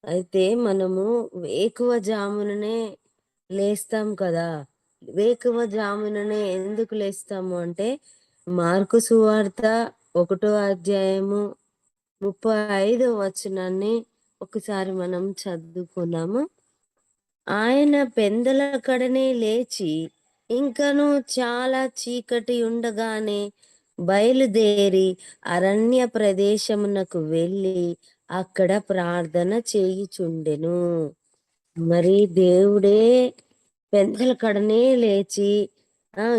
అయితే మనము వేకువ జాముననే లేస్తాం కదా! వేకువ జాముననే ఎందుకు లేస్తాము అంటే, మార్కు సువార్త ఒకటో అధ్యాయము 35 వచనాన్ని ఒకసారి మనం చదువుకుందాము. ఆయన పెందలకడనే లేచి, ఇంకను చాలా చీకటి ఉండగానే బయలుదేరి అరణ్య ప్రదేశమునకు వెళ్ళి, అక్కడ ప్రార్థన చేయుచుండెను. మరి దేవుడే పెందలకడనే లేచి,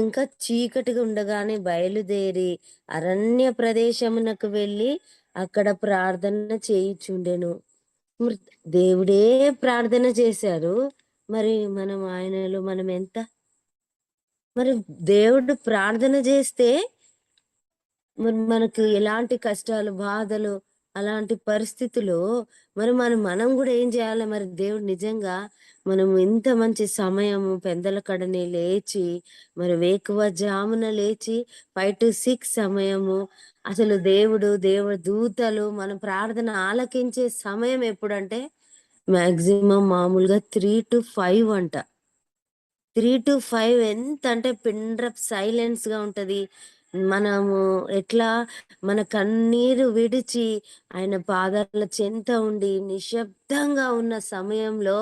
ఇంకా చీకటిగా ఉండగానే బయలుదేరి అరణ్య ప్రదేశమునకు వెళ్ళి, అక్కడ ప్రార్థన చేయుచుండెను. మరి దేవుడే ప్రార్థన చేశారు. మరి మనం ఆయనలో మనం ఎంత? మరి దేవుడు ప్రార్థన జేస్తే మరి మనకు ఎలాంటి కష్టాలు, బాధలు, అలాంటి పరిస్థితిలో మరి మనం గూడా ఏం జేయాలి మరి దేవుడు నిజంగా మనం ఇంత మంచి సమయము పెందలకడనే లేచి, మరి వేకువజామున లేచి 5-6 సమయము అసలు దేవుడు దూతలు మన ప్రార్థన ఆలకించే సమయం ఎప్పుడంటే మాక్సిమం మామూలుగా 3-5 అంట. 3-5 ఎంతంటే పిన్ డ్రాప్ సైలెన్స్‌గా ఉంటది. మనము ఎట్లా మన కన్నీరు విడిచి ఆయన పాదాల చెంత ఉండి నిశ్శబ్దంగా ఉన్న సమయంలో,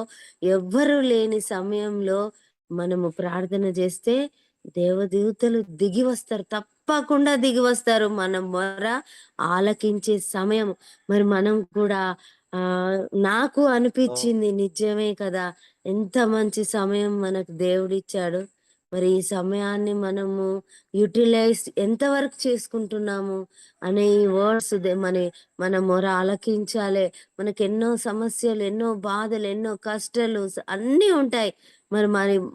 ఎవ్వరు లేని సమయంలో మనము ప్రార్థన జేస్తే దేవదూతలు దిగి వస్తారు. తప్పకుండా దిగి వస్తారు. మన మొర ఆలకించే సమయం. మరి మనం కూడా నాకు అవును. అనిపిచ్చింది నిజమే కదా! ఎంత మంచి సమయం మనకు దేవుడిచ్చాడు. మరి ఈ సమయాన్ని మనము యుటిలైజ్ ఎంతవరకు చేసుకుంటున్నాము అనే ఈ వర్డ్స్ మన మొర ఆలకించాలే. మనకెన్నో సమస్యలు, ఎన్నో బాధలు, ఎన్నో కష్టాలు అన్నీ ఉంటాయి. మరి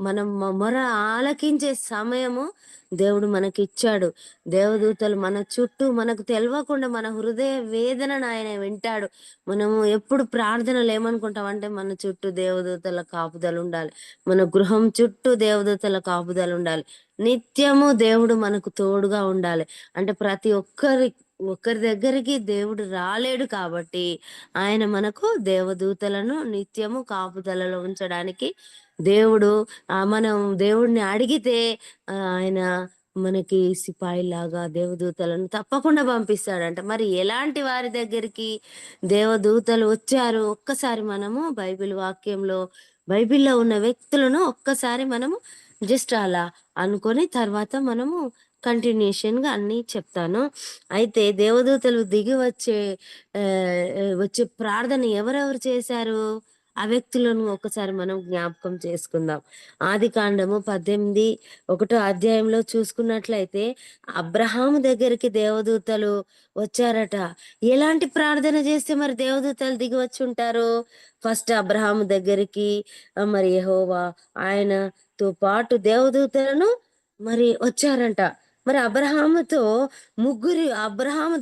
మనం మొర ఆలకించే సమయము దేవుడు మనకిచ్చాడు. దేవదూతలు మన చుట్టూ మనకు తెలవకుండా మన హృదయ వేదనను ఆయన వింటాడు. మనము ఎప్పుడు ప్రార్థనలు ఏమనుకుంటామంటే మన చుట్టూ దేవదూతల కాపుదలుండాలి. మన గృహం చుట్టూ దేవదూతల కాపుదలుండాలి. నిత్యము దేవుడు మనకు తోడుగా ఉండాలి. అంటే ప్రతి ఒక్కరి దగ్గరికి దేవుడు రాలేడు కాబట్టి, ఆయన మనకు దేవదూతలను నిత్యము కాపుదలలో ఉంచడానికి దేవుడు మనం దేవుడిని అడిగితే ఆయన మనకి సిపాయిలాగా దేవదూతలను తప్పకుండా పంపిస్తాడంట. మరి ఎలాంటి వారి దగ్గరికి దేవదూతలు వచ్చారు. ఒక్కసారి మనము బైబిల్‌లో ఉన్న వ్యక్తులను ఒక్కసారి మనము జస్ట్ అలా అనుకోని తర్వాత మనము కంటిన్యూషన్‌గా అన్నీ చెప్తాను. అయితే దేవదూతలు దిగి వచ్చే ప్రార్థన ఎవరెవరు చేశారు? ఆ వ్యక్తులను ఒకసారి మనం జ్ఞాపకం చేసుకుందాం. ఆదికాండము 18 ఒకటో అధ్యాయంలో చూసుకున్నట్లయితే అబ్రహాము దగ్గరికి దేవదూతలు వచ్చారట. ఎలాంటి ప్రార్థన చేస్తే మరి దేవదూతలు దిగి వచ్చుంటారు? ఫస్ట్ అబ్రహాము దగ్గరికి మరి యెహోవా ఆయనతో పాటు దేవదూతలను మరి వచ్చారంట. మరి అబ్రహాము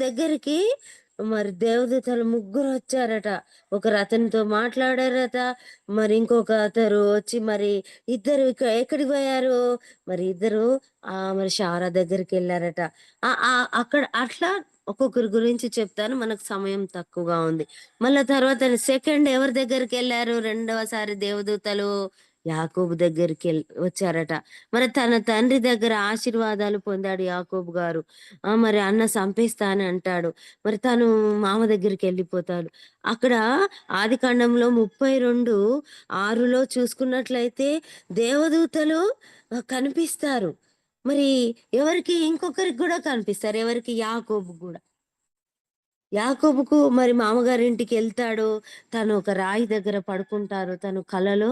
దగ్గరికి మరి దేవదూతలు ముగ్గురొచ్చారట. ఒకరు అతనితో మాట్లాడారట. మరి ఇంకొక అతరు వచ్చి మరి ఇద్దరు ఎక్కడికి పోయారు? మరి ఇద్దరు మరి షారా దగ్గరికెళ్లారట. అక్కడ అట్లా ఒక్కొక్కరి గురించి చెప్తాను. మనకు సమయం తక్కువగా ఉంది. మళ్ళా తర్వాత సెకండ్ ఎవరి దగ్గరికెళ్లారు రెండవసారి దేవదూతలు? యాకోబు వచ్చారట. మరి తన తండ్రి దగ్గర ఆశీర్వాదాలు పొందాడు యాకోబు గారు. మరి అన్న సంపేస్తా అని అంటాడు. మరి తను మామ దగ్గరికెళ్ళిపోతాడు. అక్కడ ఆదికాండంలో 32:6లో చూసుకున్నట్లయితే దేవదూతలు కనిపిస్తారు. మరి ఇంకొకరికి గూడా కనిపిస్తారు. ఎవరికి? యాకోబుకు గూడా. యాకోబుకు మరి మామగారింటికెళ్తాడు. తను ఒక రాయి దగ్గర పడుకుంటారు. తను కలలో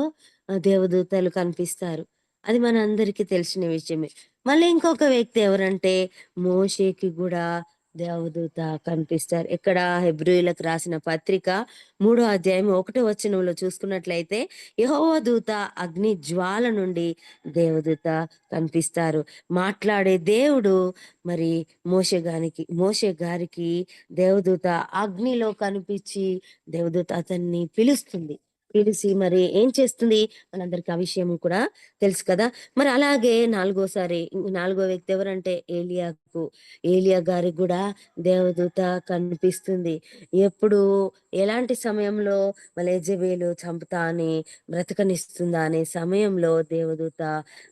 దేవదూతలు కనిపిస్తారు. అది మనందరికీ తెలిసిన విషయమే. మళ్ళీ ఇంకొక వ్యక్తి ఎవరంటే మోషేకి గూడా దేవదూత కనిపిస్తారు. ఎక్కడ? హెబ్రీయులకు రాసిన పత్రిక 3 అధ్యాయం 1 వచనంలో చూసుకున్నట్లయితే యెహోవా దూత అగ్ని జ్వాల నుండి దేవదూత కనిపిస్తారు. మాట్లాడే దేవుడు మరి మోషే గారికి దేవదూత అగ్నిలో కనిపిచ్చి, దేవదూత అతన్ని పిలుస్తుంది. పిలిసి మరి ఏం చేస్తుంది? మనందరికి ఆ విషయం కూడా తెలుసు కదా! మరి అలాగే నాలుగో వ్యక్తి ఎవరంటే ఏలియా ఏలియాకు. ఏలియా గారికి గూడా దేవదూత కనిపిస్తుంది. ఎప్పుడు ఎలాంటి సమయంలో యెజెబెలు చంపుతా అని బ్రతకనిస్తుందా అనే సమయంలో దేవదూత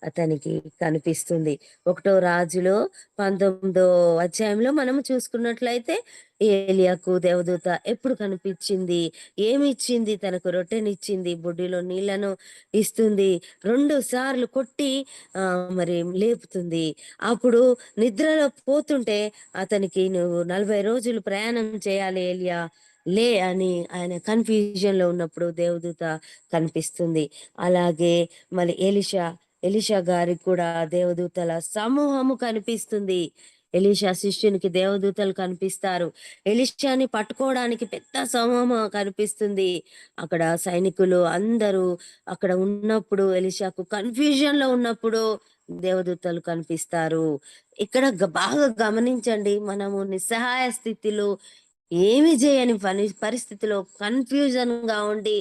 అతనికి కనిపిస్తుంది. ఒకటో రాజులో 19 అధ్యాయంలో మనం చూసుకున్నట్లయితే ఏలియాకు దేవదూత ఎప్పుడు కనిపిచ్చింది? ఏమిచ్చింది? తనకు రొట్టెనిచ్చింది, బుడ్డిలో నీళ్లను ఇస్తుంది. 2 సార్లు కొట్టి మరి లేపుతుంది. అప్పుడు నిద్రలో పోతుంటే అతనికి "నువ్వు 40 రోజులు ప్రయాణం చేయాలి ఏలియా, లే" అని ఆయన కన్‌ఫ్యూజన్‌లో ఉన్నప్పుడు దేవదూత కనిపిస్తుంది. అలాగే మళ్ళీ ఎలీషా గారికి కూడా దేవదూతల సమూహము కనిపిస్తుంది. ఎలీషా శిష్యునికి దేవదూతలు కనిపిస్తారు. ఎలీషాని పట్టుకోవడానికి పెద్ద సమూహం కనిపిస్తుంది. అక్కడ సైనికులు అందరూ అక్కడ ఉన్నప్పుడు ఎలీషాకు కన్‌ఫ్యూజన్‌లో ఉన్నప్పుడు దేవదూతలు కనిపిస్తారు. ఇక్కడ బాగా గమనించండి. మనము నిస్సహాయ స్థితిలో ఏమి జేయని పరిస్థితిలో కన్‌ఫ్యూజన్‌గా ఉండి,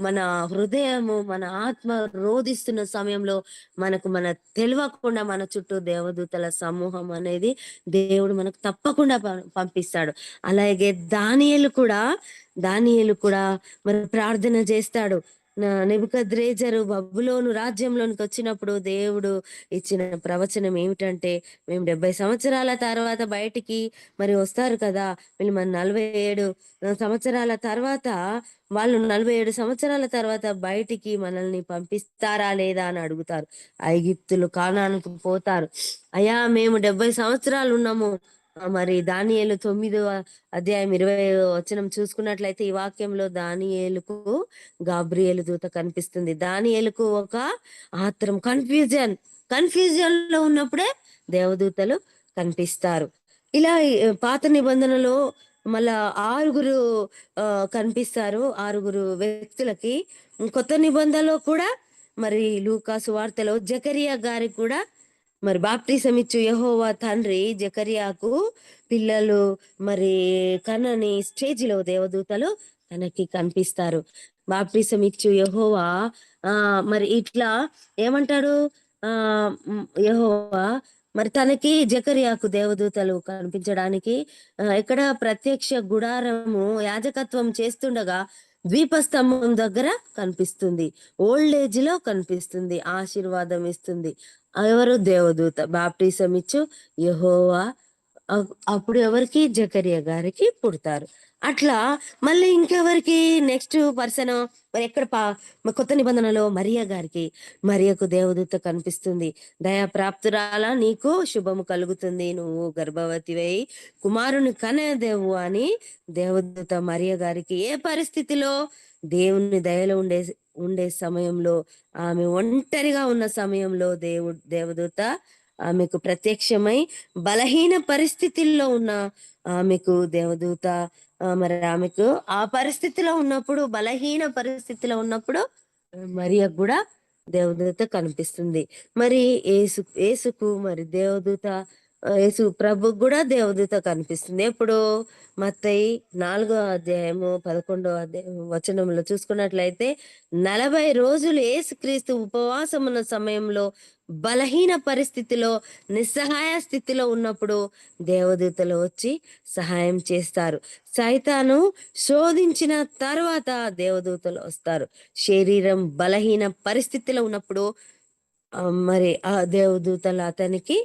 మన హృదయము, మన ఆత్మ రోదిస్తున్న సమయంలో మన తెలవకుండా మన చుట్టూ దేవదూతల సమూహం అనేది దేవుడు మనకు తప్పకుండా పంపిస్తాడు. అలాగే దానియేలు కూడా మరి ప్రార్థన చేస్తాడు. నెబుకద్రెజరు బబులోను రాజ్యంలోనికొచ్చినప్పుడు దేవుడు ఇచ్చిన ప్రవచనం ఏమిటంటే, మేము 70 సంవత్సరాల తర్వాత బయటికి మరి వస్తారు కదా! వీళ్ళు మన 47 సంవత్సరాల తర్వాత వాళ్ళు 47 సంవత్సరాల తర్వాత బయటికి మనల్ని పంపిస్తారా లేదా అని అడుగుతారు. ఐగుప్తులు కానానుకు పోతారు. అయ్యా! మేము 70 సంవత్సరాలున్నాము. మరి దానియేలు 9 అధ్యాయం 20 వచనం చూసుకున్నట్లయితే ఈ వాక్యంలో దానియేలుకు గాబ్రియేలు దూత కనిపిస్తుంది. దానియేలుకు ఒక ఆత్రం, కన్‌ఫ్యూజన్‌లో ఉన్నప్పుడే దేవదూతలు కనిపిస్తారు. ఇలా పాత నిబంధనలో మళ్ళా 6 కనిపిస్తారు. 6 వ్యక్తులకి. కొత్త నిబంధనలో కూడా మరి లూకా సువార్తలో జకరియా గారికి కూడా మరి బాప్తిసం ఇచ్చు యెహోవా తండ్రి జకర్యాకు పిల్లలు మరి కనని స్టేజ్‌లో దేవదూతలు తనకి కనిపిస్తారు. బాప్తిసం ఇచ్చు యెహోవా మరి ఇట్లా ఏమంటాడు? యెహోవా మరి తనకి జకర్యాకు దేవదూతలు కనిపించడానికి ఇక్కడ ప్రత్యక్ష గుడారము యాజకత్వం చేస్తుండగా ద్వీపస్తంభం దగ్గర కనిపిస్తుంది. ఓల్డ్ ఏజ్‌లో కనిపిస్తుంది. ఆశీర్వాదం ఇస్తుంది. ఎవరు? దేవదూత. బాప్టిసం ఇచ్చు యెహోవా అప్పుడు ఎవరికి? జకరియా గారికి పుడతారు. అట్లా మళ్ళీ ఇంకెవరికి నెక్స్ట్ పర్సను మరి ఎక్కడ కొత్త నిబంధనలో మరియ గారికి. మరియకు దేవదూత కనిపిస్తుంది. దయాప్రాప్తురాలా నీకు శుభము కలుగుతుంది. నువ్వు గర్భవతివై కుమారుని కనేదెవు అని దేవదూత మరియ గారికి ఏ పరిస్థితిలో దేవుని దయలో ఉండే సమయంలో, ఆమె ఒంటరిగా ఉన్న సమయంలో దేవదూత ఆమెకు ప్రత్యక్షమై బలహీన పరిస్థితుల్లో ఉన్న ఆమెకు దేవదూత మరి ఆమెకు ఆ పరిస్థితిలో ఉన్నప్పుడు, బలహీన పరిస్థితిలో ఉన్నప్పుడు మరియకు గూడా దేవదూత కనిపిస్తుంది. మరి యేసుకు మరి దేవదూత యేసు ప్రభుకు గూడా దేవదూత కనిపిస్తుంది. ఎప్పుడు? మత్తయి 4 అధ్యాయము 11 అధ్యాయం వచనంలో చూసుకున్నట్లయితే 40 రోజులు యేసుక్రీస్తు ఉపవాసం ఉన్న సమయంలో బలహీన పరిస్థితిలో, నిస్సహాయ స్థితిలో ఉన్నప్పుడు దేవదూతలు వచ్చి సహాయం చేస్తారు. సైతాను శోధించిన తర్వాత దేవదూతలు వస్తారు. శరీరం బలహీన పరిస్థితిలో ఉన్నప్పుడు మరి ఆ దేవదూతలు అతనికి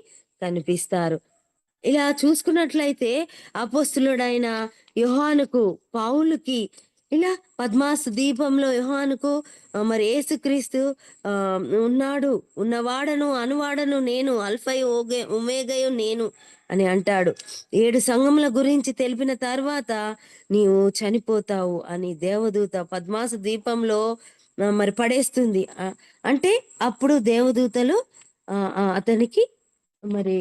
కనిపిస్తారు. ఇలా చూసుకున్నట్లయితే అపోస్తలుడైన యోహానుకు, పౌలుకి ఇలా పద్మాసు దీపంలో యోహానుకు మరి యేసుక్రీస్తు ఉన్నాడు, ఉన్నవాడను, అనువాడను నేను, అల్ఫాయు ఒమేగాయు నేను అని అంటాడు. 7 సంఘముల గురించి తెలిపిన తర్వాత నీవు చనిపోతావు అని దేవదూత పద్మాసు దీపంలో మరి పడేస్తుంది. అంటే అప్పుడు దేవదూతలు అతనికి మరి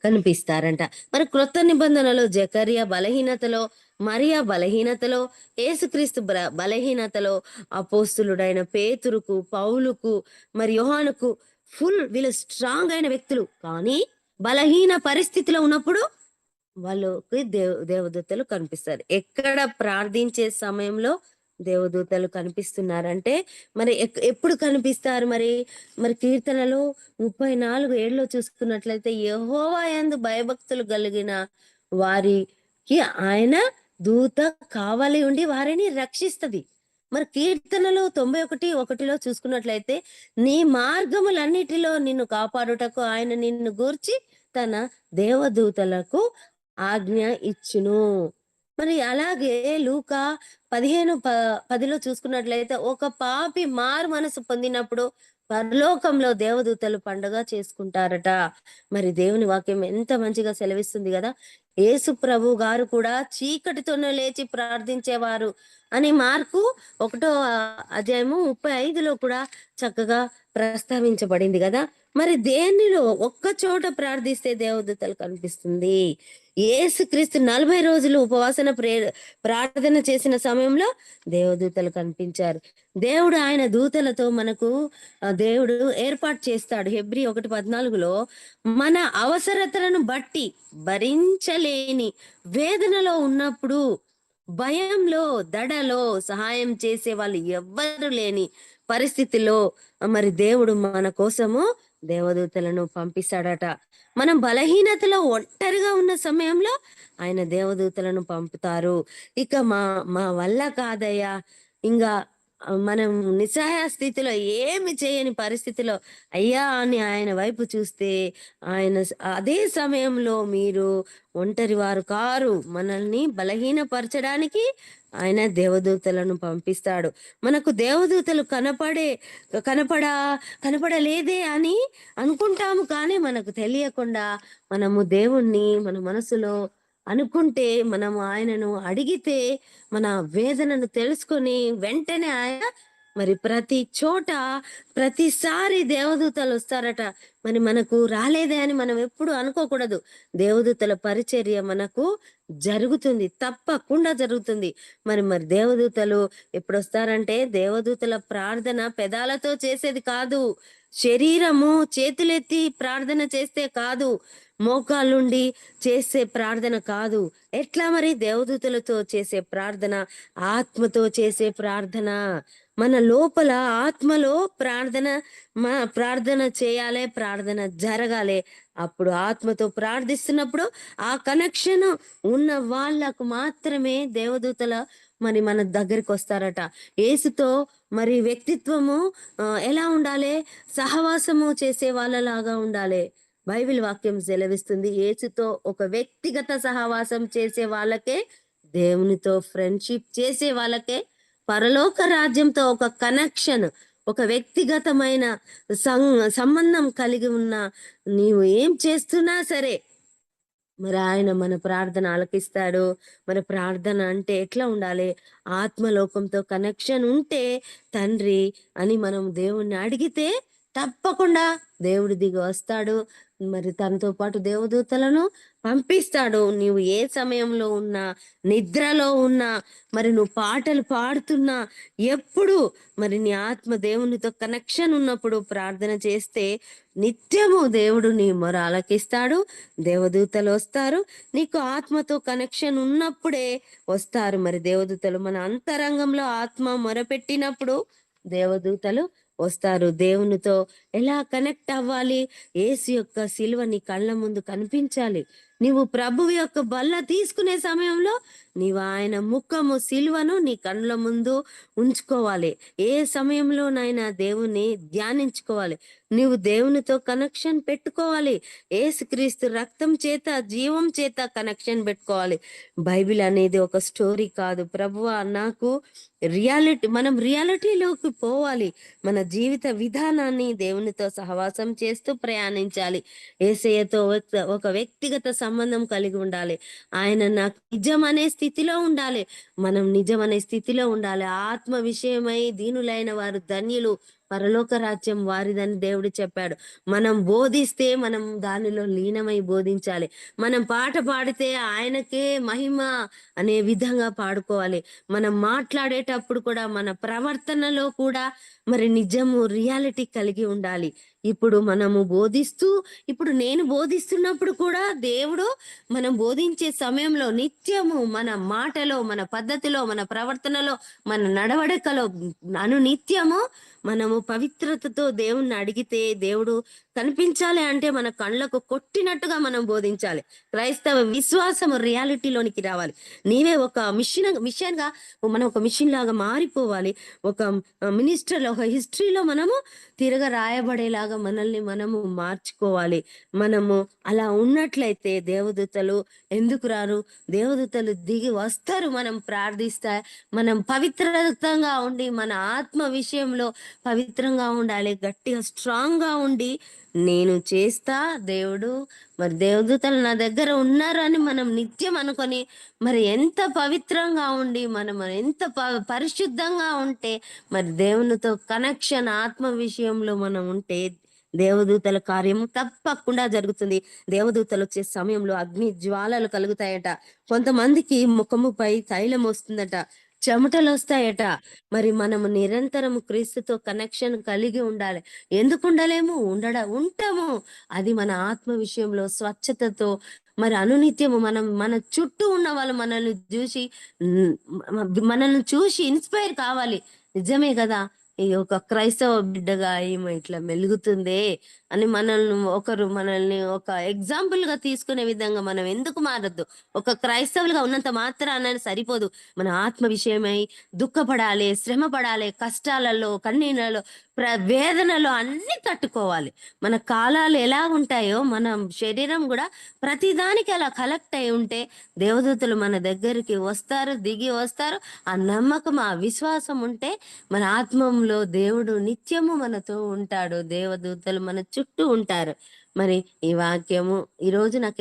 కనిపిస్తారంట. మరి క్రొత్త నిబంధనలో జకర్యా బలహీనతలో, మరియా బలహీనతలో, యేసుక్రీస్తు బలహీనతలో, అపోస్తులుడైన పేతురుకు, పౌలుకు, మరి యోహానుకు వీళ్ళు స్ట్రాంగ్ అయిన వ్యక్తులు. కానీ బలహీన పరిస్థితిలో ఉన్నప్పుడు వాళ్ళకి దేవదూతలు కనిపిస్తారు. ఎక్కడ ప్రార్థించే సమయంలో దేవదూతలు కనిపిస్తున్నారంటే మరి ఎప్పుడు కనిపిస్తారు మరి? మరి కీర్తనలు 34:7లో చూసుకున్నట్లయితే యెహోవా యందు భయభక్తులు కలిగిన వారికి ఆయన దూత కావలి ఉండి వారిని రక్షిస్తది. మరి కీర్తనలు 91:1లో చూసుకున్నట్లయితే నీ మార్గములన్నిటిలో నిన్ను కాపాడుటకు ఆయన నిన్ను గూర్చి తన దేవదూతలకు ఆజ్ఞ ఇచ్చును. మరి అలాగే లూకా 15:10లో చూసుకున్నట్లయితే ఒక పాపి మారు మనసు పొందినప్పుడు పరలోకంలో దేవదూతలు పండుగ చేసుకుంటారట. మరి దేవుని వాక్యం ఎంత మంచిగా సెలవిస్తుంది గదా! యేసు ప్రభు గారు కూడా చీకటితోనే లేచి ప్రార్థించేవారు అని మార్కు 1 అధ్యాయము 35లో కూడా చక్కగా ప్రస్తావించబడింది గదా! మరి దేనిలో ఒక్క చోట ప్రార్థిస్తే దేవదూతలు కనిపిస్తుంది. యేసుక్రీస్తు 40 రోజులు ప్రార్థన చేసిన సమయంలో దేవదూతలు కనిపించారు. దేవుడు ఆయన దూతలతో మనకు దేవుడు ఏర్పాటు చేస్తాడు. హెబ్రీ 1:14లో మన అవసరతలను బట్టి భరించలేని వేదనలో ఉన్నప్పుడు, భయంలో, దడలో సహాయం చేసే వాళ్ళు ఎవ్వరు లేని పరిస్థితిలో మరి దేవుడు మన కోసము దేవదూతలను పంపిస్తాడట. మనం బలహీనతలో ఒంటరిగా ఉన్న సమయంలో ఆయన దేవదూతలను పంపుతారు. ఇక మా మా వల్ల కాదయ్యా! ఇంగా మనం నిస్సహాయ స్థితిలో ఏమి చేయని పరిస్థితిలో అయ్యా! అని ఆయన వైపు చూస్తే ఆయన అదే సమయంలో మీరు ఒంటరి వారు కారు. మనల్ని బలహీనపరచడానికి ఆయన దేవదూతలను పంపిస్తాడు. మనకు దేవదూతలు కనపడా కనపడలేదే అని అనుకుంటాము. కానీ మనకు తెలియకుండా మనము దేవుణ్ణి మన మనసులో అనుకుంటే, మనము ఆయనను అడిగితే, మన వేదనను తెలుసుకొని వెంటనే ఆయన మరి ప్రతి చోట ప్రతిసారి దేవదూతలొస్తారట. మరి మనకు రాలేదే అని మనం ఎప్పుడు అనుకోకూడదు. దేవదూతల పరిచర్య మనకు జరుగుతుంది. తప్పకుండా జరుగుతుంది. మరి దేవదూతలు ఎప్పుడొస్తారంటే, దేవదూతల ప్రార్థన పెదాలతో చేసేది కాదు. శరీరము చేతులెత్తి ప్రార్థన చేస్తే కాదు. మోకాళ్ళుండి చేసే ప్రార్థన కాదు. ఎట్లా మరి దేవదూతలతో చేసే ప్రార్థన, ఆత్మతో చేసే ప్రార్థన. మన లోపల ఆత్మలో ప్రార్థన చేయాలే, ప్రార్థన జరగాలే. అప్పుడు ఆత్మతో ప్రార్థిస్తున్నప్పుడు ఆ కనెక్షన్ ఉన్న వాళ్ళకు మాత్రమే దేవదూతల మరి మన దగ్గరికొస్తారట. యేసుతో మరి వ్యక్తిత్వము ఎలా ఉండాలే? సహవాసము చేసే వాళ్ళలాగా ఉండాలే. బైబిల్ వాక్యం సెలవిస్తుంది. యేసుతో ఒక వ్యక్తిగత సహవాసం చేసే వాళ్ళకే, దేవునితో ఫ్రెండ్‌షిప్ చేసే వాళ్ళకే పరలోక రాజ్యంతో ఒక కనెక్షన్, ఒక వ్యక్తిగతమైన సం సంబంధం కలిగి ఉన్న నీవు ఏం చేస్తున్నా సరే మరి ఆయన మన ప్రార్థన ఆలకిస్తాడు. మన ప్రార్థన అంటే ఎట్లా ఉండాలి? ఆత్మలోకంతో కనెక్షన్ ఉంటే తండ్రి అని మనం దేవుణ్ణి అడిగితే తప్పకుండా దేవుడు దిగి వస్తాడు. మరి తనతో పాటు దేవదూతలను పంపిస్తాడు. నీవు ఏ సమయంలో ఉన్నా, నిద్రలో ఉన్నా, మరి నువ్వు పాటలు పాడుతున్నా, ఎప్పుడు మరి నీ ఆత్మ దేవునితో కనెక్షన్ ఉన్నప్పుడు ప్రార్థన చేస్తే నిత్యము దేవుడు నీ మొర ఆలకిస్తాడు. దేవదూతలు వస్తారు. నీకు ఆత్మతో కనెక్షన్ ఉన్నప్పుడే వస్తారు. మరి దేవదూతలు మన అంతరంగంలో ఆత్మ మొరపెట్టినప్పుడు దేవదూతలు వస్తారు. దేవునితో ఎలా కనెక్ట్ అవ్వాలి? యేసు యొక్క సిలువ నీ కళ్ళ ముందు కనిపించాలి. నీవు ప్రభువు యొక్క బల్ల తీసుకునే సమయంలో నీవు ఆయన ముఖము సిలువను నీ కళ్ళ ముందు ఉంచుకోవాలి. ఏ సమయంలోనైనా దేవుని ధ్యానించుకోవాలి. నీవు దేవునితో కనెక్షన్ పెట్టుకోవాలి. యేసుక్రీస్తు రక్తం చేత, జీవం చేత కనెక్షన్ పెట్టుకోవాలి. బైబిల్ అనేది ఒక స్టోరీ కాదు. ప్రభువా నాకు మనం రియాలిటీలోకి పోవాలి. మన జీవిత విధానాన్ని దేవునితో సహవాసం చేస్తూ ప్రయాణించాలి. యేసయ్యతో ఒక వ్యక్తిగత సంబంధం కలిగి ఉండాలి. ఆయన నాకు నిజం అనే స్థితిలో ఉండాలి. మనం నిజం అనే స్థితిలో ఉండాలి. ఆత్మ విషయమై దీనులైన వారు ధన్యులు, పరలోక రాజ్యం వారిదని దేవుడు చెప్పాడు. మనం బోధిస్తే మనం దానిలో లీనమై బోధించాలి. మనం పాట పాడితే ఆయనకే మహిమ అనే విధంగా పాడుకోవాలి. మనం మాట్లాడేటప్పుడు కూడా మన ప్రవర్తనలో కూడా మరి నిజము రియాలిటీ కలిగి ఉండాలి. ఇప్పుడు మనము బోధిస్తూ ఇప్పుడు నేను బోధిస్తున్నప్పుడు కూడా దేవుడు మనం బోధించే సమయంలో నిత్యము మన మాటలో, మన పద్ధతిలో, మన ప్రవర్తనలో, మన నడవడికలో అనునిత్యము మనము పవిత్రతతో దేవుణ్ణి అడిగితే దేవుడు కనిపించాలి అంటే మన కళ్ళకు కొట్టినట్టుగా మనం బోధించాలి. క్రైస్తవ విశ్వాసము రియాలిటీలోనికి రావాలి. నీవే ఒక మిషన్‌గా మనం ఒక మిషన్ లాగా మారిపోవాలి. ఒక మినిస్టర్‌లో ఒక హిస్టరీలో మనము రాయబడేలాగా మనల్ని మనము మార్చుకోవాలి. మనము అలా ఉన్నట్లయితే దేవదూతలు ఎందుకు రారు? దేవదూతలు దిగి వస్తారు మనం ప్రార్థిస్తే. మనం పవిత్రతంగా ఉండి మన ఆత్మ విషయంలో పవిత్రంగా ఉండాలి. గట్టిగా స్ట్రాంగ్‌గా ఉండి నేను చేస్తా దేవుడు మరి దేవదూతలు నా దగ్గర ఉన్నారు అని మనం నిత్యం అనుకొని మరి ఎంత పవిత్రంగా ఉండి మనం ఎంత పరిశుద్ధంగా ఉంటే మరి దేవునితో కనెక్షన్ ఆత్మ విషయంలో మనం ఉంటే దేవదూతల కార్యము తప్పకుండా జరుగుతుంది. దేవదూతలు వచ్చే సమయంలో అగ్ని జ్వాలలు కలుగుతాయట. కొంతమందికి ముఖముపై తైలం వస్తుందట. చెమటలొస్తాయట. మరి మనము నిరంతరము క్రీస్తుతో కనెక్షన్ కలిగి ఉండాలి. ఎందుకు ఉండలేము? ఉంటాము. అది మన ఆత్మ విషయంలో స్వచ్ఛతతో మరి అనునిత్యము మన చుట్టూ ఉన్న వాళ్ళు మనల్ని జూసి హ్మ్. మనల్ని చూసి ఇన్‌స్పైర్ కావాలి. నిజమే గదా! ఈ ఒక క్రైస్తవ బిడ్డగా ఈమె ఇట్లా మెలుగుతుందే అని మనల్ని ఒక ఎగ్జాంపుల్‌గా తీసుకునే విధంగా మనం ఎందుకు మారొద్దు? ఒక క్రైస్తవులుగా ఉన్నంత మాత్రాన సరిపోదు. మన ఆత్మ విషయమై దుఃఖపడాలి, శ్రమ పడాలి, కష్టాలలో, కన్నీళ్లలో, వేదనలో అన్నీ తట్టుకోవాలి. మన కాలాలు ఎలాగుంటాయో మన శరీరం గూడా ప్రతిదానికి అలా కలెక్ట్ అయి ఉంటే దేవదూతలు మన దగ్గరికి వస్తారు, దిగి వస్తారు. ఆ నమ్మకం, ఆ విశ్వాసం ఉంటే మన ఆత్మంలో దేవుడు నిత్యము మనతో ఉంటాడు. దేవదూతలు మన చుట్టూ ఉంటారు. మరి ఈ వాక్యము ఈరోజు నాకు